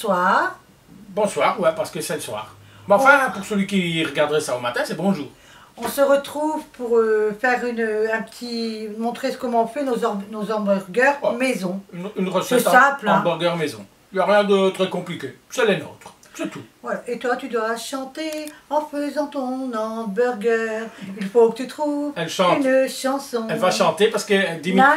bonsoir. Bonsoir, ouais, parce que c'est le soir. Mais enfin, pour celui qui regarderait ça au matin, c'est bonjour. On se retrouve pour faire montrer comment on fait nos hamburgers maison. Une recette simple, hamburger maison. Il n'y a rien de très compliqué. C'est les nôtres. C'est tout. Voilà. Et toi, tu dois chanter en faisant ton hamburger. Il faut que tu trouves une chanson. Elle va chanter parce que Dimitri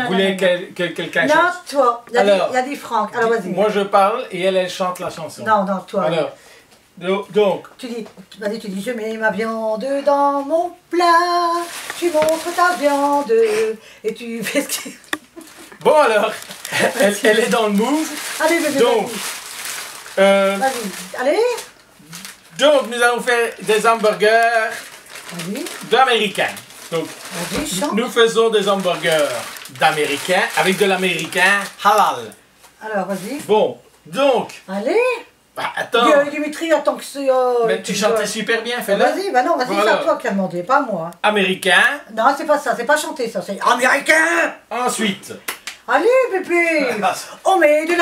voulait quelqu'un chante. Non, toi. Il y a des Franck. Alors vas-y. Moi, je parle et elle chante la chanson. Non, toi. Alors, donc. Tu dis, je mets ma viande dans mon plat. Tu montres ta viande et tu fais ce que... Bon alors, elle est dans le move. Allez, bébé, donc, vas-y, allez. Donc, nous allons faire des hamburgers d'américains. Donc, nous faisons des hamburgers d'américains avec de l'américain halal. Alors, vas-y. Bon, donc. Allez. Bah, attends. Dimitri, attends que c'est... mais tu chantais super bien, fais-le. Vas-y, bah non, vas-y, c'est à toi qui as demandé, pas moi. Américain. Non, c'est pas ça, c'est pas chanter ça, c'est américain. Ensuite. Allez, bébé. On met de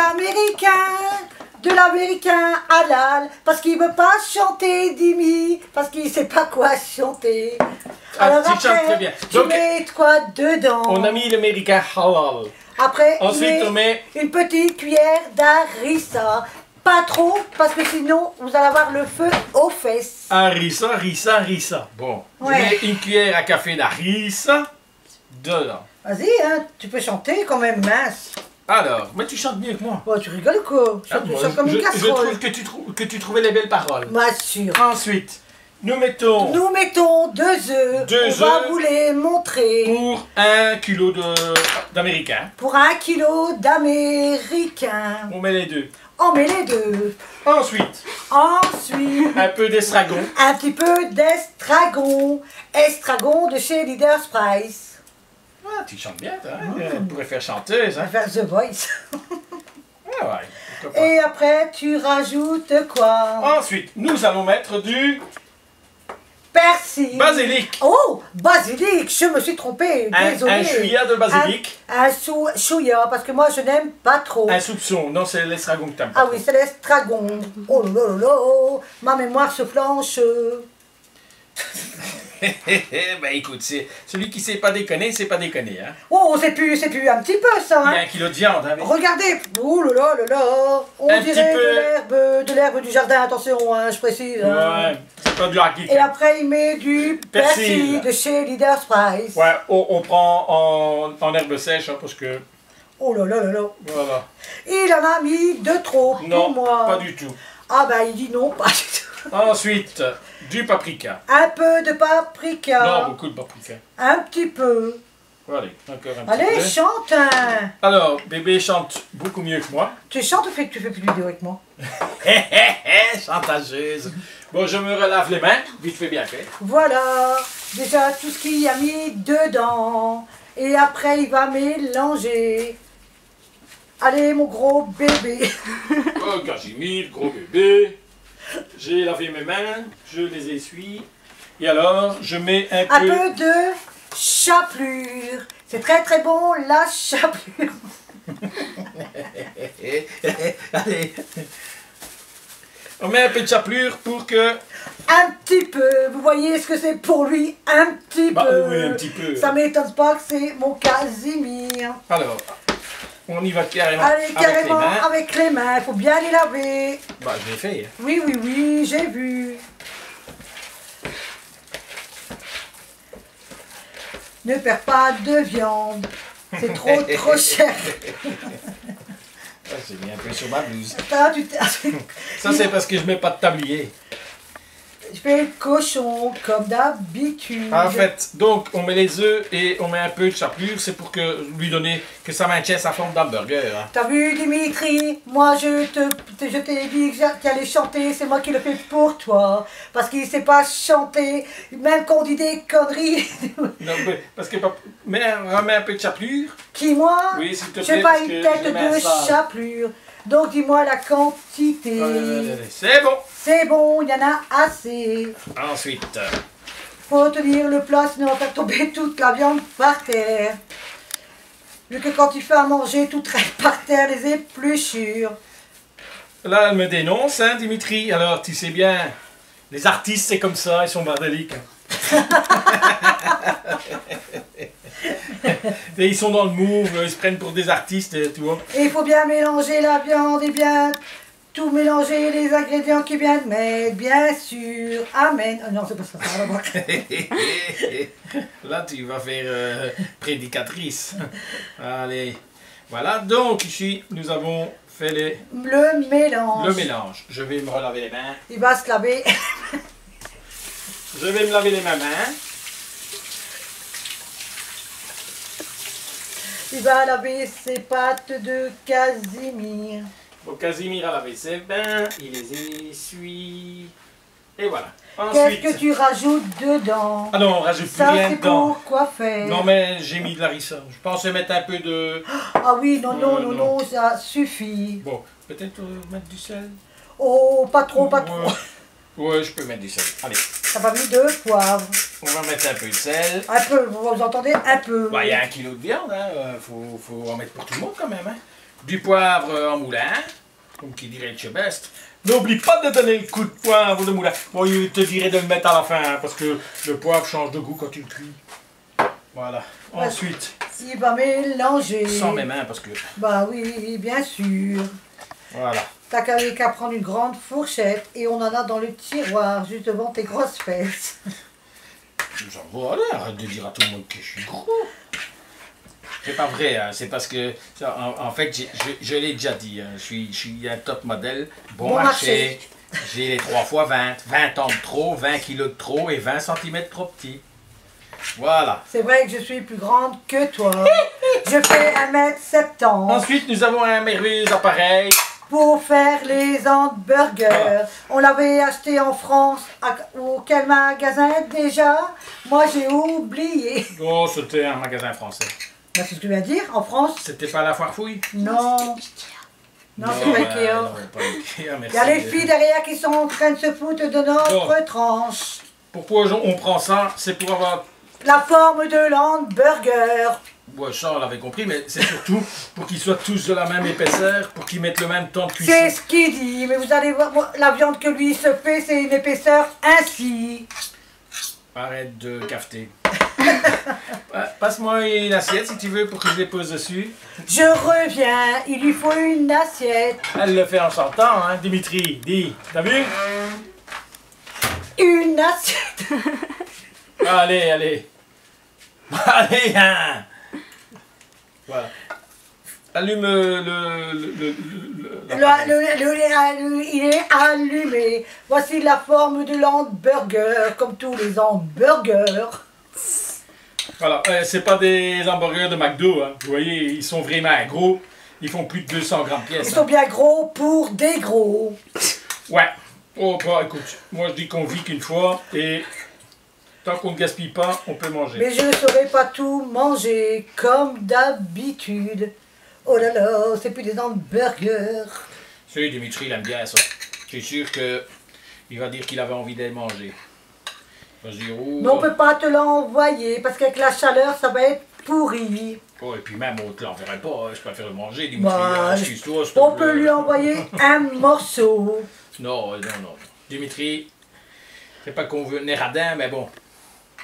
l'américain halal, parce qu'il veut pas chanter, Dimi, parce qu'il sait pas quoi chanter. Alors tu chantes très bien. Tu mets quoi dedans? On a mis l'américain halal. Après, ensuite, on met une petite cuillère d'harissa. Pas trop, parce que sinon, vous allez avoir le feu aux fesses. Harissa. Bon, je mets une cuillère à café d'harissa dedans. Vas-y, hein, tu peux chanter quand même, mince. Alors, mais tu chantes mieux que moi. Oh, tu rigoles quoi? Tu chantes comme une casserole. Je trouve que tu trouvais les belles paroles. Moi, sûr. Ensuite, nous mettons 2 œufs. On va vous les montrer. Pour 1 kilo d'américain. Pour 1 kilo d'américain. On met les deux. On met les deux. Ensuite. Un peu d'estragon. Un petit peu d'estragon. Estragon de chez Leader's Price. Ah, tu chantes bien, toi. Tu pourrais faire chanteuse. Hein? Faire The Voice. Ah ouais. Et après, tu rajoutes quoi? Ensuite, nous allons mettre du persil. Basilic. Oh, basilic, je me suis trompée. Désolée. Un chouïa de basilic. Un chouïa, parce que moi je n'aime pas trop. Un soupçon, non, c'est l'estragon que t'aimes pas. Ah oui, c'est l'estragon. Oh là là là, ma mémoire se flanche. Ben écoute, c'est celui qui sait pas déconner, c'est pas déconner. Hein. Oh, c'est plus un petit peu ça. Hein. Il y a 1 kilo de viande. Hein, mais... Regardez, oh là là là là, on dirait de l'herbe du jardin, attention, hein, je précise. Hein. Ouais, c'est pas du hakik. Et après, il met du persil de chez Leader's Price. Ouais, on prend en herbe sèche, hein, parce que... Oh là là là là. Voilà. Il en a mis de trop pour moi. Non, pas du tout. Ah bah, il dit non, pas du tout. Ensuite, du paprika. Un peu de paprika. Non, beaucoup de paprika. Un petit peu. Allez, encore un petit peu. Allez, chante. Alors, bébé chante beaucoup mieux que moi. Tu chantes ou tu fais plus de vidéos avec moi? Chantageuse. Bon, je me relave les mains, vite fait bien fait. Voilà, déjà tout ce qu'il a mis dedans. Et après, il va mélanger. Allez, mon gros bébé. Oh, Casimir, gros bébé. J'ai lavé mes mains, je les essuie. Et alors, je mets un peu de chapelure. C'est très très bon, la chapelure. Allez. On met un peu de chapelure pour que... Un petit peu. Vous voyez ce que c'est pour lui? Un petit peu. Oui, un petit peu. Ça m'étonne pas que c'est mon Casimir. Alors, on y va carrément, avec les mains. Il faut bien les laver. Bah, je l'ai fait. Oui, j'ai vu. Ne perds pas de viande. C'est trop cher. J'ai mis un peu sur ma blouse. Ça, c'est parce que je mets pas de tablier. Je fais le cochon, comme d'habitude. En fait, donc, on met les œufs et on met un peu de chapelure. C'est pour lui donner que ça maintienne sa forme d'hamburger. Hein. T'as vu, Dimitri? Moi, je t'ai dit que tu allais chanter. C'est moi qui le fais pour toi. Parce qu'il sait pas chanter. Même quand on dit des conneries. Non, parce que... Mais remets un peu de chapelure. Qui, moi? Oui, s'il te plaît. J'ai pas une tête de chapelure. Donc, dis-moi la quantité. C'est bon. C'est bon, il y en a assez. Ensuite. Faut tenir le plat, sinon on va faire tomber toute la viande par terre. Vu que quand tu fais à manger, tout traîne par terre, les épluchures. Là, elle me dénonce, hein, Dimitri. Alors, tu sais bien, les artistes, c'est comme ça, ils sont bordéliques. Et ils sont dans le move, ils se prennent pour des artistes, tu vois. Et il faut bien mélanger la viande et bien tout mélanger, les ingrédients qui viennent mettre, bien sûr. Amen. Oh non, c'est pas ça, ça va voir. Là, tu vas faire prédicatrice. Allez. Voilà, donc ici, nous avons fait le mélange. Le mélange. Je vais me relaver les mains. Il va se laver. Je vais me laver les mains. Il va laver ses pâtes de Casimir. Donc Casimir a lavé ses mains, il les essuie. Et voilà. Qu'est-ce que tu rajoutes dedans? Ah non, on rajoute plus rien dedans. Pour quoi faire? Non mais j'ai mis de la harissa. Je pensais mettre un peu de... Ah oui, non, ça suffit. Bon, peut-être mettre du sel? Oh, pas trop, pas trop. Ouais, je peux mettre du sel. Allez. Ça va mis 2 poivres. On va mettre un peu de sel. Un peu, vous entendez? Un peu. Bah, il y a 1 kilo de viande, hein. Faut en mettre pour tout le monde quand même. Hein. Du poivre en moulin, comme qui dirait le Chebest. N'oublie pas de donner le coup de poivre de moulin. Bon, il te dirait de le mettre à la fin, hein, parce que le poivre change de goût quand tu le cuis. Voilà. Ensuite. Il va mélanger. Sans mes mains, parce que... Bah oui, bien sûr. Voilà. T'as qu'à prendre une grande fourchette et on en a dans le tiroir, juste devant tes grosses fesses. J'en vois, allez, arrête de dire à tout le monde que je suis gros. C'est pas vrai, hein, c'est parce que, en fait, je l'ai déjà dit, hein, je suis un top modèle, bon marché. J'ai les 3 fois 20, 20 ans de trop, 20 kilos de trop et 20 cm trop petit. Voilà. C'est vrai que je suis plus grande que toi. Je fais 1m70. Ensuite, nous avons un merveilleux appareil. Pour faire les hamburgers. On l'avait acheté en France. Au quel magasin déjà? Moi j'ai oublié. Oh, c'était un magasin français. Ben, c'est ce que je viens de dire, en France. C'était pas la foire fouille? Non. Non, c'est pas Ikea. Il y a les filles derrière qui sont en train de se foutre de notre tranche. Pourquoi on prend ça? C'est pour avoir... La forme de l'hamburger. Ouais, ça on l'avait compris, mais c'est surtout pour qu'ils soient tous de la même épaisseur, pour qu'ils mettent le même temps de cuisson. C'est ce qu'il dit, mais vous allez voir, moi, la viande que lui se fait, c'est une épaisseur ainsi. Arrête de cafeter. Passe-moi une assiette si tu veux pour que je les pose dessus. Je reviens, il lui faut une assiette. Elle le fait en chantant, hein, Dimitri. Dis, t'as vu? Une assiette. Allez, allez. Allez, hein. Voilà. Allume il est allumé. Voici la forme de l'hamburger, comme tous les hamburgers. Voilà, c'est pas des hamburgers de McDo, hein. Vous voyez, ils sont vraiment gros. Ils font plus de 200 grammes pièce. Ils sont bien gros pour des gros. Ouais. Oh, bah écoute, moi je dis qu'on vit qu'une fois et tant qu'on ne gaspille pas, on peut manger. Mais je ne saurais pas tout manger comme d'habitude. Oh là là, c'est plus des hamburgers. Si, Dimitri, il aime bien ça. Je suis sûr qu'il va dire qu'il avait envie d'aller manger. Il va se dire, oh, mais on ne peut pas te l'envoyer parce qu'avec la chaleur, ça va être pourri. Oh, et puis même, on ne te l'enverrait pas. Je préfère le manger, Dimitri. Bah, Excuse-toi, on peut lui envoyer un morceau. Non, non, non. Dimitri, c'est pas qu'on veut radin, mais bon.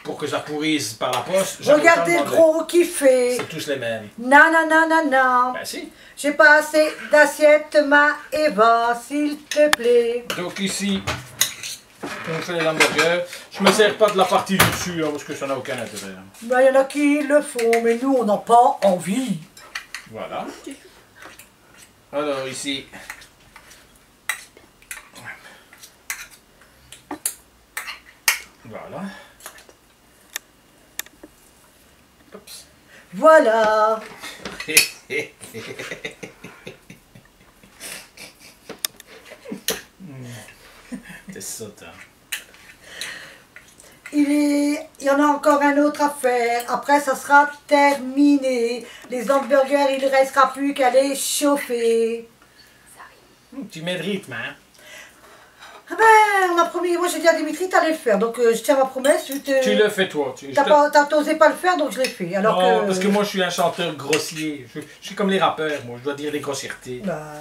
Pour que ça pourrisse par la poste. Regardez le gros qui fait. C'est tous les mêmes. Non, non, non, non, non. Ben si. J'ai pas assez d'assiettes, ma Eva, s'il te plaît. Donc ici, on fait les hamburgers. Je me sers pas de la partie du dessus, hein, parce que ça n'a aucun intérêt. Ben, y en a qui le font, mais nous, on n'a pas envie. Voilà. Alors ici. Voilà. Oups. Voilà. C'est ça, hein. Il y en a encore un autre à faire. Après, ça sera terminé. Les hamburgers, il ne restera plus qu'à les chauffer. Tu mets le rythme, hein? Ah ben, on a promis, moi j'ai dit à Dimitri, t'allais le faire, donc je tiens ma promesse. Tu le fais toi. T'as osé pas le faire, donc je l'ai fait. Alors non, que... parce que moi je suis un chanteur grossier. Je suis comme les rappeurs, moi je dois dire des grossièretés. Bah...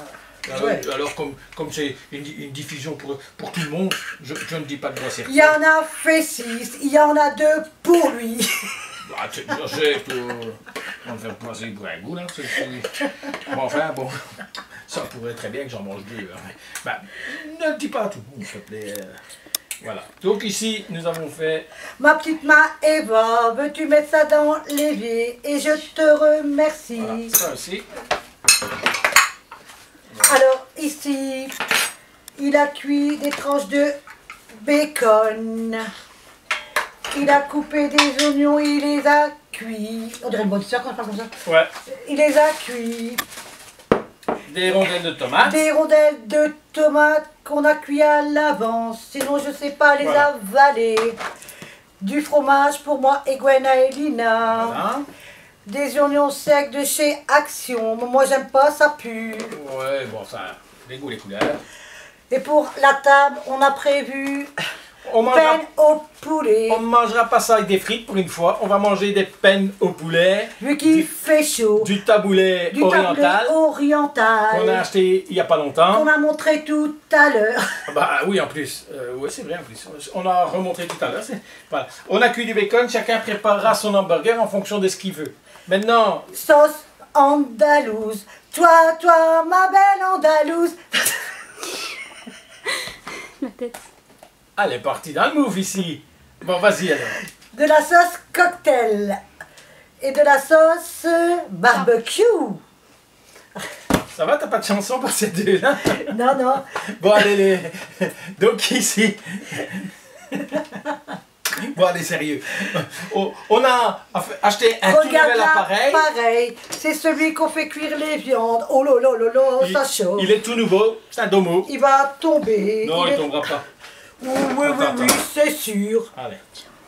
Alors comme c'est une diffusion pour tout le monde, je ne dis pas de grossièreté. Il y en a fait 6, il y en a 2 pour lui. Bah, tu sais, on va faire passer pour un goût, là. Bon, enfin, bon, ça pourrait très bien que j'en mange 2. Hein. Bah, ne le dis pas à tout le monde, s'il te plaît. Voilà. Donc ici, nous avons fait... Ma petite main Eva, veux-tu mettre ça dans l'évier? Et je te remercie. Voilà, ça aussi. Alors, ici, il a cuit des tranches de bacon. Il a coupé des oignons, il les a cuits. On dirait une bonne sœur quand je parle comme ça. Ouais. Il les a cuits. Des rondelles de tomates. Des rondelles de tomates qu'on a cuit à l'avance. Sinon, je sais pas les avaler. Du fromage pour moi et Gwenna et Lina. Voilà. Des oignons secs de chez Action. Moi, j'aime pas, ça pue. Ouais, bon, ça, les goûts, les couleurs. Et pour la table, on a prévu On mangera, peine au poulet. on mangera pas ça avec des frites pour une fois. On va manger des peines au poulet. Vu qu'il fait chaud. Du taboulet Du oriental. tablé oriental. Qu'on a acheté il y a pas longtemps. Qu'on a montré tout à l'heure. Bah oui, en plus. Oui, c'est vrai, en plus. On a remontré tout à l'heure. Voilà. On a cuit du bacon. Chacun préparera son hamburger en fonction de ce qu'il veut. Maintenant... Sauce andalouse. Toi, ma belle andalouse. La tête. Elle est partie dans le move ici. Bon, vas-y alors. De la sauce cocktail. Et de la sauce barbecue. Ça va, t'as pas de chanson pour ces deux-là? Non, non. Bon, allez, donc ici... Bon, allez, sérieux. On a acheté un tout Regarde nouvel là, appareil. pareil. C'est celui qu'on fait cuire les viandes. Oh là là là là, ça chauffe. Il est tout nouveau, c'est un domo. Il va tomber. Non, il tombera pas. Oui, oui, oui, Attends, oui, c'est sûr. Allez.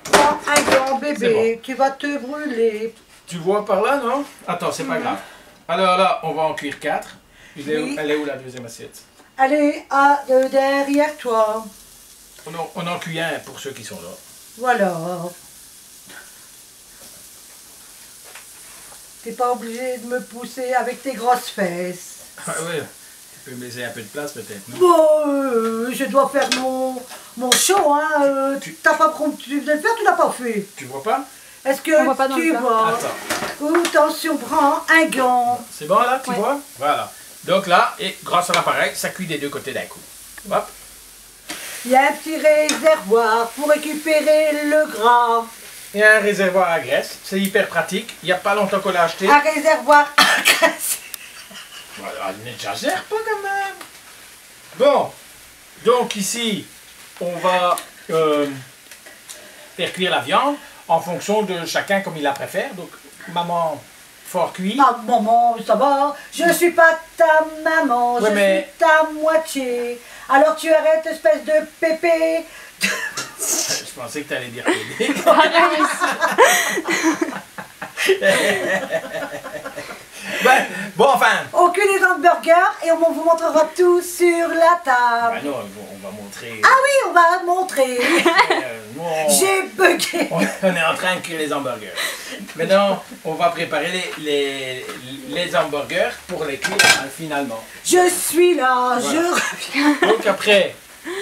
Prends un grand C'est bébé, tu vas te brûler. Tu vois par là, non? Attends, c'est pas grave. Alors là, on va en cuire 4. Oui. Elle est où la deuxième assiette? Allez, derrière toi. On en cuit un pour ceux qui sont là. Voilà. T'es pas obligé de me pousser avec tes grosses fesses. Ah ouais, tu peux me laisser un peu de place peut-être, non? Bon, je dois faire mon show, hein. T'as pas tu devais le faire, tu l'as pas fait. Tu vois pas? Est-ce que On voit pas dans le tu plat. vois? Attends. Attention, prends un gant. C'est bon là, tu Ouais. vois? Voilà. Donc là, et grâce à l'appareil, ça cuit des deux côtés d'un coup. Hop. Il y a un petit réservoir pour récupérer le gras. Il y a un réservoir à graisse, c'est hyper pratique. Il n'y a pas longtemps qu'on l'a acheté. Un réservoir à graisse. Voilà, n'exagère pas quand même. Bon, donc ici, on va faire cuire la viande en fonction de chacun comme il la préfère. Donc, maman, fort cuit. Ah, maman, ça va. Je suis pas ta maman, Ouais, je mais- suis ta moitié. Alors tu arrêtes, espèce de pépé. Je pensais que tu allais dire bébé. Ben, bon, enfin. On cuit les hamburgers et on vous montrera tout sur la table. Ben non, on va montrer. Ah oui, on va montrer. Nous, on- J'ai bugué. on est en train de cuire les hamburgers. Maintenant, on va préparer les hamburgers pour les cuire finalement. Je suis là, Voilà. je reviens. Donc après,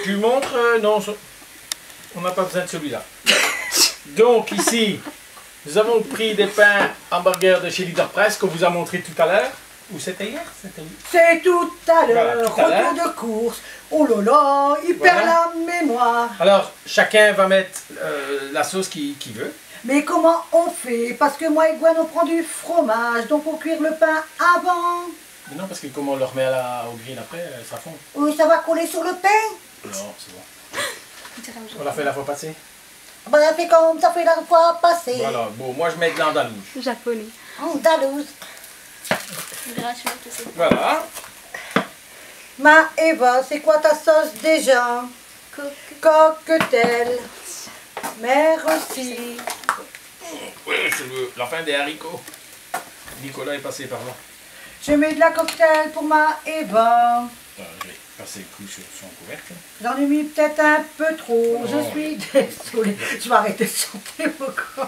tu montres... non, on n'a pas besoin de celui-là. Donc ici, nous avons pris des pains hamburgers de chez Leader Press qu'on vous a montré tout à l'heure. Ou c'était hier? C'était hier. C'est tout à l'heure, Voilà, tout à l'heure. retour de course. Oh là là, il perd Voilà. la mémoire. Alors, chacun va mettre la sauce qu'il veut. Mais comment on fait? Parce que moi et Gwen, on prend du fromage, donc on cuire le pain avant. Mais non, parce que comme on le remet au grill après, ça fond. Oui, ça va coller sur le pain. Non, c'est bon. On l'a fait la fois passée. Ben, ça fait comme ça fait la fois passée. Voilà, bon, moi je mets de l'andalouse. Japonais. Andalouse. Gratuit, je sais. Voilà. Ma Eva, c'est quoi ta sauce déjà? Cocktail. Merci. Oui, c'est la fin des haricots. Nicolas est passé par là. Je mets de la cocktail pour ma Eva. Je vais passer le coup sur son couvercle. J'en ai mis peut-être un peu trop. Oh. Je suis désolée. Je vais arrêter de chanter beaucoup.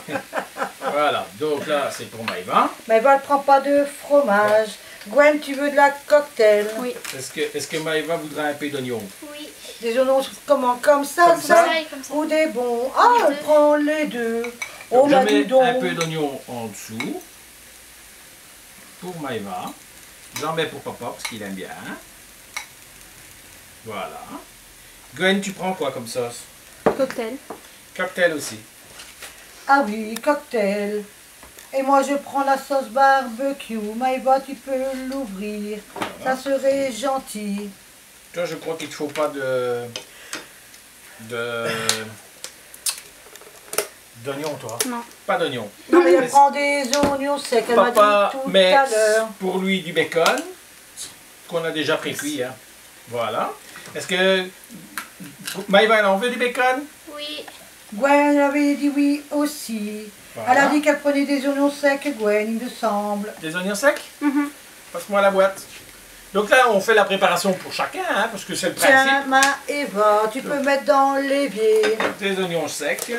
Voilà, donc là c'est pour Maïva. Mais Eva, elle prend pas de fromage. Gwen, tu veux de la cocktail? Oui. Est-ce que Maëva voudra un peu d'oignon? Oui. Des oignons comment? Comme ça, Comme ça? Comme ça. Ou des bons? Ah, Les elle deux. prend les deux. Donc, Oh, je bah mets dis donc. un peu d'oignon en dessous pour Maëva. J'en mets pour papa parce qu'il aime bien. Voilà. Gwen, tu prends quoi comme sauce? Cocktail. Cocktail aussi. Ah oui, cocktail. Et moi, je prends la sauce barbecue. Maëva, tu peux l'ouvrir. Ça serait gentil. Toi, je crois qu'il ne te faut pas d'oignon, toi. Non. Pas d'oignon. Non, mais elle prend des oignons secs. Elle m'a Papa dit tout met à l'heure. pour lui du bacon qu'on a déjà pré-cuit. Hein. Voilà. Est-ce que Maëva, elle en veut du bacon? Oui. Gwen avait dit oui aussi. Voilà. Elle a dit qu'elle prenait des oignons secs, Gwen, il me semble. Des oignons secs? Mhm. Passe-moi la boîte. Donc là, on fait la préparation pour chacun, hein, parce que c'est le principe. Tiens, Maëva, tu peux mettre dans l'évier. Des oignons secs.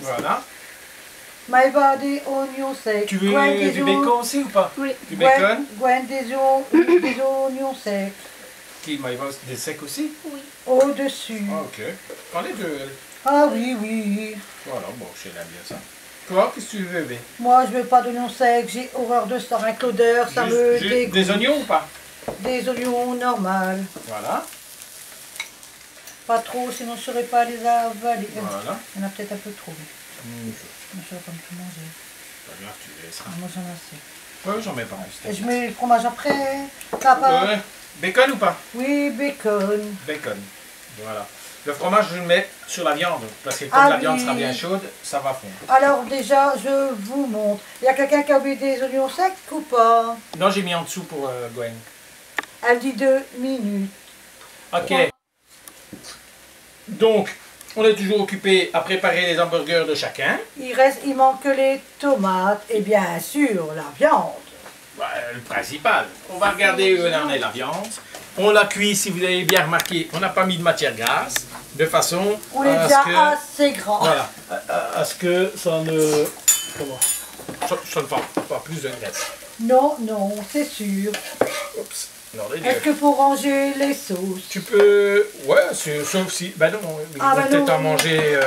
Voilà. Maëva, des oignons secs. Tu veux Gwen, des du oignons- bacon aussi ou pas? Oui. Du bacon? Gwen, des oignons secs. Qui, Maëva, des secs aussi? Oui. Au-dessus. Ah, ok. Prends les deux. Ah oui, oui. Voilà, bon, je l'aime bien ça. Toi, qu'est-ce que tu veux, bébé? Moi, je veux pas d'oignons secs. J'ai horreur de ça avec l'odeur. Ça me dégoûte. Des oignons ou pas? Des oignons normaux. Voilà. Pas trop, sinon je ne saurais pas les avaler. Voilà. Il y en a peut-être un peu trop. Mmh, Je ne saurais pas me tout manger. pas grave, tu laisseras. Ah, moi, j'en ai assez. Ouais, j'en mets pas. Et je mets le fromage après. Papa. Ouais. Bacon ou pas? Oui, bacon. Bacon. Voilà. Le fromage, je le mets sur la viande, parce que comme Ah la viande oui. sera bien chaude, ça va fondre. Alors déjà, je vous montre. Il y a quelqu'un qui a mis des oignons secs ou pas? Non, j'ai mis en dessous pour Gwen. Elle dit 2 minutes. Ok. Donc, on est toujours occupé à préparer les hamburgers de chacun. Il manque les tomates et bien sûr la viande. Ouais, le principal. On va regarder où en est la viande. On l'a cuit, si vous avez bien remarqué, on n'a pas mis de matière grasse, de façon On est à déjà ce que... assez grand. Voilà, à ce que ça ne... Comment? Ça ne fasse pas plus de graisse. Non, non, c'est sûr. Oups. Non, les Est-ce deux. que faut ranger les sauces? Tu peux... Ouais, sauf si... Ben non, ils Ah, vont ben peut-être non. en manger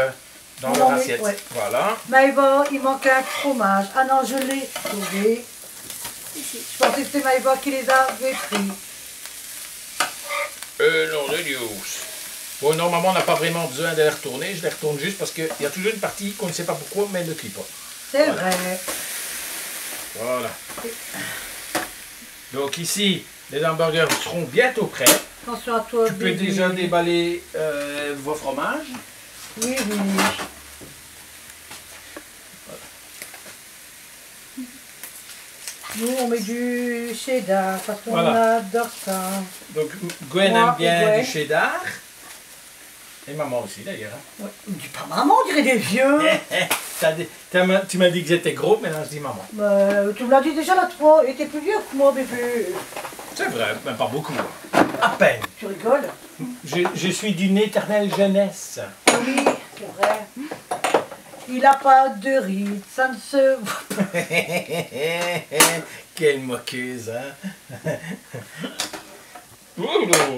dans Non, leur mais- assiette. ouais. Voilà. Maëva, il manque un fromage. Ah non, je l'ai trouvé. Ici. Je pensais que c'était Maëva qui les avait pris. Non, de Dieu. Bon, normalement, on n'a pas vraiment besoin de les retourner. Je les retourne juste parce qu'il y a toujours une partie qu'on ne sait pas pourquoi, mais elle ne cuit pas. C'est Voilà. vrai. Voilà. Donc ici, les hamburgers seront bientôt prêts. Attention à toi, Tu peux bébé. déjà déballer vos fromages. Oui, oui. Nous, on met du cheddar parce qu'on Voilà. adore ça. Donc Gwen Moi aime bien et Gwen. du cheddar. Et maman aussi d'ailleurs. hein. Ouais. On dit pas maman, on dirait des vieux. Tu m'as dit que j'étais gros, maintenant je dis maman. Tu me l'as dit déjà l'autre fois, et t'es plus vieux que moi, bébé. C'est vrai, mais pas beaucoup. À peine. Tu rigoles? Je suis d'une éternelle jeunesse. Oui, c'est vrai. Il a pas de rides, ça ne se voit pas. Quelle moqueuse, hein.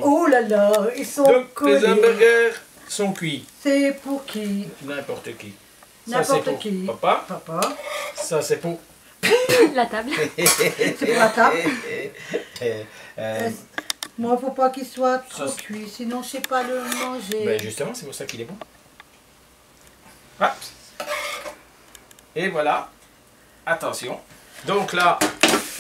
Oh là là, ils sont Donc les collés. hamburgers sont cuits. C'est pour qui? N'importe qui. Ça, N'importe c'est pour qui. Papa, Papa. ça c'est pour... La table. C'est pour la table. Euh, Moi, faut pas qu'il soit trop Ça, cuit, sinon je sais pas le manger. ben justement, c'est pour ça qu'il est bon. Hop. Et voilà. Attention. Donc là,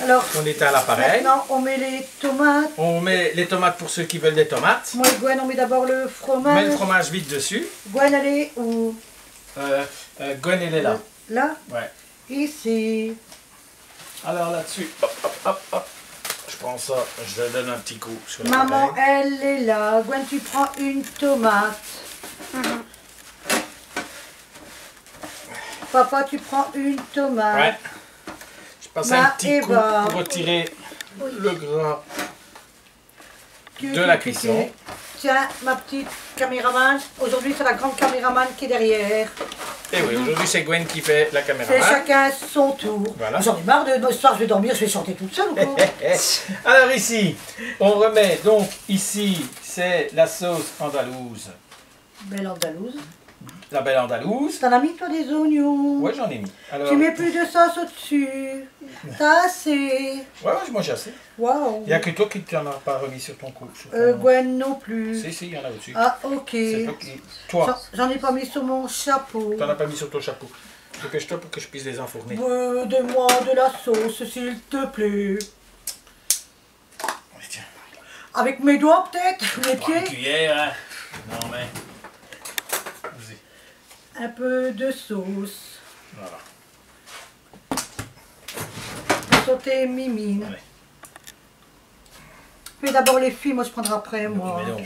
Alors, on est à l'appareil. maintenant, on met les tomates. On met les tomates pour ceux qui veulent des tomates. Moi et Gwen, on met d'abord le On met fromage. le fromage vite dessus. Gwen, elle est où? Gwen, elle est là. Là? Ouais. Ici. Alors là-dessus, hop, hop, hop, hop. Je prends ça, je le donne un petit coup sur Maman, l'appareil. elle est là. Gwen, tu prends une tomate. Mhm. Papa, tu prends une tomate. Ouais. Je passe un petit coup Eva. pour retirer le gras Tu- de la cuisson. Tiens, ma petite caméraman. Aujourd'hui, c'est la grande caméraman qui est derrière. Et oui, aujourd'hui c'est Gwen qui fait la caméra. C'est chacun son tour. Voilà. J'en ai marre de ce soir, je vais dormir, je vais chanter toute seule ou quoi? Alors ici, on remet, donc ici, c'est la sauce andalouse. Belle andalouse. La belle andalouse. T'en as mis toi des oignons? Ouais, j'en ai mis. Alors, Tu mets plus de sauce au-dessus. T'as assez. ouais, je mange assez. Waouh. Il n'y a que toi qui t'en as pas remis sur ton coup. Gwen non plus. Si, il y en a au-dessus. Ah, ok. C'est toi qui... Toi, J'en ai pas mis sur mon chapeau. t'en as pas mis sur ton chapeau. Dépêche-toi pour que je puisse les enfourner. Donne-moi de la sauce, s'il te plaît. Tiens. Avec mes doigts, peut-être? Mes Prends une pieds? cuillère, hein. Non, mais... Vas-y. Un peu de sauce. Voilà. Sauter mimine. Allez. Fais d'abord les filles, moi je prendrai après, moi. Mais non,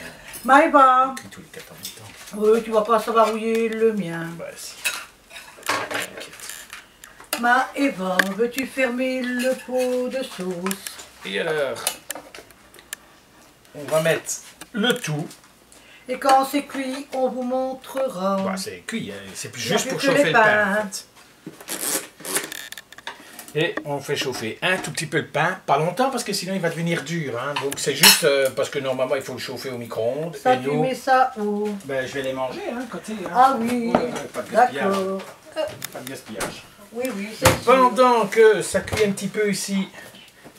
Maïba. on cuit tous les 4 en même temps. Oui, tu vas pas, ça va rouiller le mien. Bah si. T'inquiète. Maëva, veux-tu fermer le pot de sauce? Et alors, on va mettre le tout. Et quand c'est cuit, on vous montrera. Bah, c'est cuit, hein. C'est Il y a juste plus pour que chauffer les le pain. pains. En fait. Et on fait chauffer un tout petit peu le pain, pas longtemps parce que sinon il va devenir dur. Hein. Donc c'est juste parce que normalement il faut le chauffer au micro-ondes. Ça, Et tu nous, mets ça où? ben, je vais les manger, hein, côté. Hein. Ah oui, Ouais, pas de gaspillage. d'accord. Pas de gaspillage. Oui, oui, c'est sûr. Pendant que ça cuit un petit peu ici,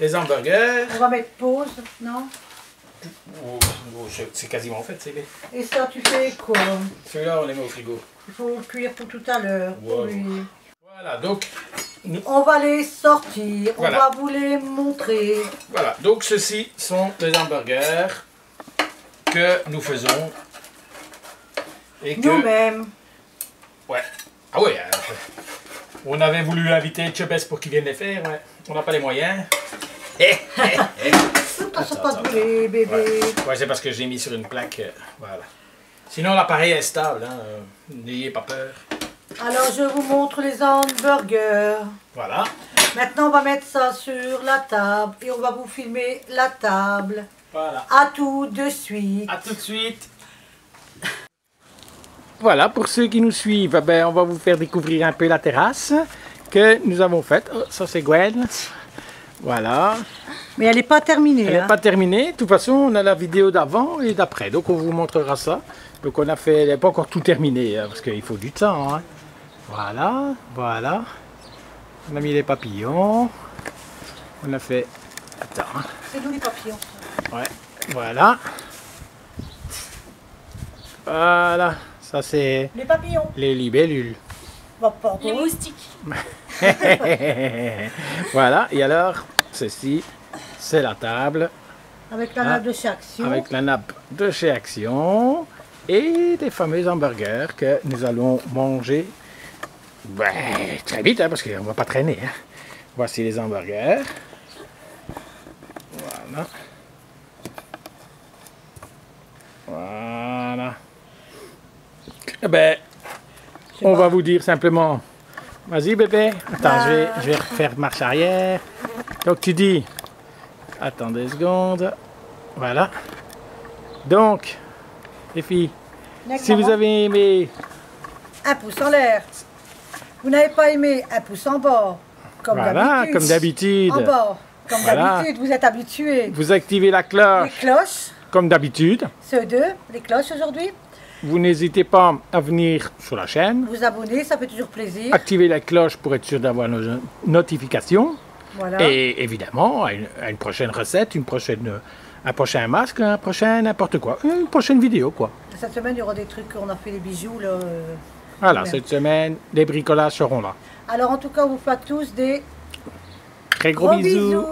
les hamburgers. On va mettre pause, non? C'est quasiment fait, c'est bien. Et ça, tu fais quoi? Celui-là, on les met au frigo. Il faut le cuire pour tout à l'heure. Wow. Oui. Voilà, donc, On va les sortir, Voilà. on va vous les montrer. voilà. Donc ceux-ci sont les hamburgers que nous faisons. Et que... Nous-mêmes. Ouais. Ah ouais. On avait voulu inviter Chebes pour qu'il vienne les faire. Ouais. On n'a pas les moyens. Attention pas de brûler, bébé. Ouais, c'est parce que je l'ai mis sur une plaque. Voilà. Sinon, l'appareil est stable. Hein, n'ayez pas peur. Alors, je vous montre les hamburgers. Voilà. Maintenant, on va mettre ça sur la table et on va vous filmer la table. Voilà. À tout de suite. A tout de suite. Voilà, pour ceux qui nous suivent, eh ben, on va vous faire découvrir un peu la terrasse que nous avons faite. Oh, ça, c'est Gwen. Voilà. Mais elle n'est pas terminée. Elle n'est hein. pas terminée. De toute façon, on a la vidéo d'avant et d'après. Donc, on vous montrera ça. Donc, on a fait... Elle n'est pas encore tout terminée, hein, parce qu'il faut du temps. Hein. Voilà, voilà. On a mis les papillons. On a fait... Attends. hein. C'est nous les papillons. Ouais, voilà. Voilà. Ça, c'est Les papillons. les libellules. Bon, pardon. Les moustiques. Voilà. Et alors, ceci, c'est la table. Avec la nappe de chez Action. Avec la nappe de chez Action et les fameux hamburgers que nous allons manger très vite, hein, parce qu'on ne va pas traîner. Hein. Voici les hamburgers. Voilà. Voilà. Eh ben, on va vous dire simplement, vas-y bébé, attends, je vais refaire marche arrière. Donc tu dis, attends 2 secondes. Voilà. Donc, les filles, si vous avez aimé, Un pouce en l'air. Vous n'avez pas aimé un pouce en bas. Comme voilà, d'habitude. comme d'habitude, En bas. Comme Voilà. d'habitude, vous êtes habitués. vous activez la Les cloche cloches, comme d'habitude. ceux deux, les cloches aujourd'hui. Vous n'hésitez pas à venir sur la chaîne, Vous abonner, ça fait toujours plaisir. activer la cloche pour être sûr d'avoir nos notifications. Voilà. Et évidemment, à une prochaine recette, un prochain masque, un prochain n'importe quoi, une prochaine vidéo quoi. Cette semaine, il y aura des trucs, on a fait les bijoux là. Voilà, Ouais. cette semaine, les bricolages seront là. Alors en tout cas, on vous fait à tous des Très gros gros bisous. bisous.